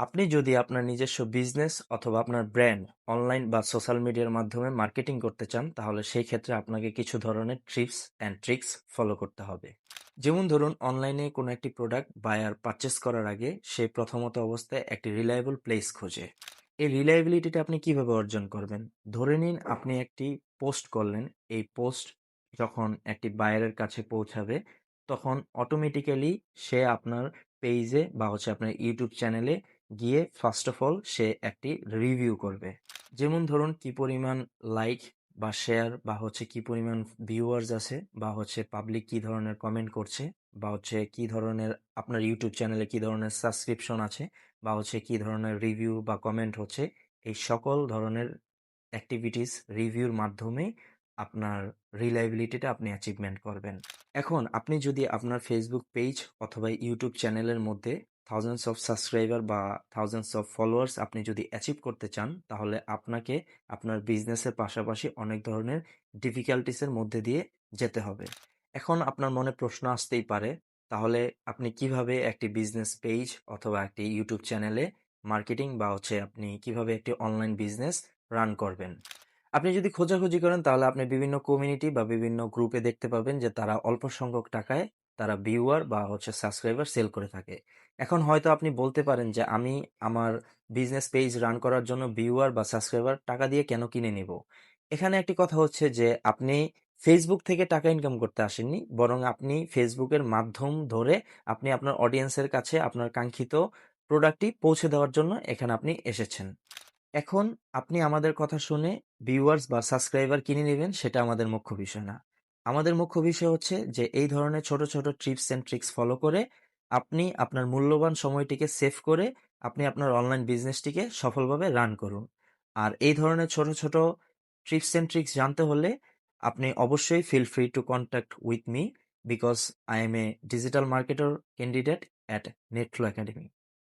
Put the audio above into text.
আপনি যদি আপনার নিজস্ব বিজনেস অথবা আপনার ব্র্যান্ড অনলাইন বা সোশ্যাল মিডিয়ার মাধ্যমে মার্কেটিং করতে চান, তাহলে সেই ক্ষেত্রে আপনাকে কিছু ধরনের টিপস অ্যান্ড ট্রিক্স ফলো করতে হবে। যেমন ধরুন, অনলাইনে কোনো একটি প্রোডাক্ট বায়ার পারচেস করার আগে সে প্রথমত অবস্থায় একটি রিলায়েবল প্লেস খোঁজে। এই রিলায়েবিলিটিটা আপনি কিভাবে অর্জন করবেন? ধরে নিন আপনি একটি পোস্ট করলেন। এই পোস্ট যখন একটি বায়ারের কাছে পৌঁছাবে, তখন অটোমেটিক্যালি সে আপনার পেজে বা আপনার ইউটিউব চ্যানেলে গিয়ে ফার্স্ট অফ অল সে একটি রিভিউ করবে। যেমন ধরুন, কি পরিমাণ লাইক বা শেয়ার বা কি পরিমাণ ভিউয়ার্স আছে, বা পাবলিক কি ধরনের কমেন্ট করছে, বা কি ধরনের আপনার ইউটিউব চ্যানেলে কি ধরনের সাবস্ক্রিপশন আছে, বা কি ধরনের রিভিউ বা কমেন্ট হচ্ছে। এই সকল ধরনের অ্যাক্টিভিটিস রিভিউর মাধ্যমে আপনার রিলায়েবিলিটিটা আপনি অ্যাচিভমেন্ট করবেন। এখন আপনি যদি আপনার ফেসবুক পেজ অথবা ইউটিউব চ্যানেলের মধ্যে থাউজেন্ডস অফ সাবস্ক্রাইবার বা থাউজেন্ডস অফ ফলোয়ার্স আপনি যদি অ্যাচিভ করতে চান, তাহলে আপনাকে আপনার বিজনেসের পাশাপাশি অনেক ধরনের ডিফিকাল্টিসের মধ্যে দিয়ে যেতে হবে। এখন আপনার মনে প্রশ্ন আসতেই পারে, তাহলে আপনি কিভাবে একটি বিজনেস পেজ অথবা একটি ইউটিউব চ্যানেলে মার্কেটিং বা আপনি কিভাবে একটি অনলাইন বিজনেস রান করবেন? আপনি যদি খোঁজাখুঁজি করেন, তাহলে আপনি বিভিন্ন কমিউনিটি বা বিভিন্ন গ্রুপে দেখতে পাবেন যে তারা অল্প সংখ্যক টাকায় তারা ভিউয়ার বা সাবস্ক্রাইবার সেল করে থাকে। এখন হয়তো আপনি বলতে পারেন যে আমি আমার বিজনেস পেজ রান করার জন্য ভিউয়ার বা সাবস্ক্রাইবার টাকা দিয়ে কেন কিনে নিব? এখানে একটি কথা হচ্ছে যে আপনি ফেসবুক থেকে টাকা ইনকাম করতে আসেননি, বরং আপনি ফেসবুকের মাধ্যম ধরে আপনি আপনার অডিয়েন্সের কাছে আপনার কাঙ্ক্ষিত প্রোডাক্টটি পৌঁছে দেওয়ার জন্য এখানে আপনি এসেছেন। এখন আপনি আমাদের কথা শুনে ভিউয়ার্স বা সাবস্ক্রাইবার কিনে নেবেন, সেটা আমাদের মুখ্য বিষয় না। আমাদের মুখ্য বিষয় হচ্ছে যে এই ধরনের ছোট ছোট টিপস এন্ড ট্রিক্স ফলো করে আপনি আপনার মূল্যবান সময়টিকে সেভ করে আপনি আপনার অনলাইন বিজনেসটিকে সফলভাবে রান করুন। আর এই ধরনের ছোট ছোট টিপস এন্ড ট্রিক্স জানতে হলে আপনি অবশ্যই feel free to contact with me, because I am a digital marketer candidate at Netflow academy.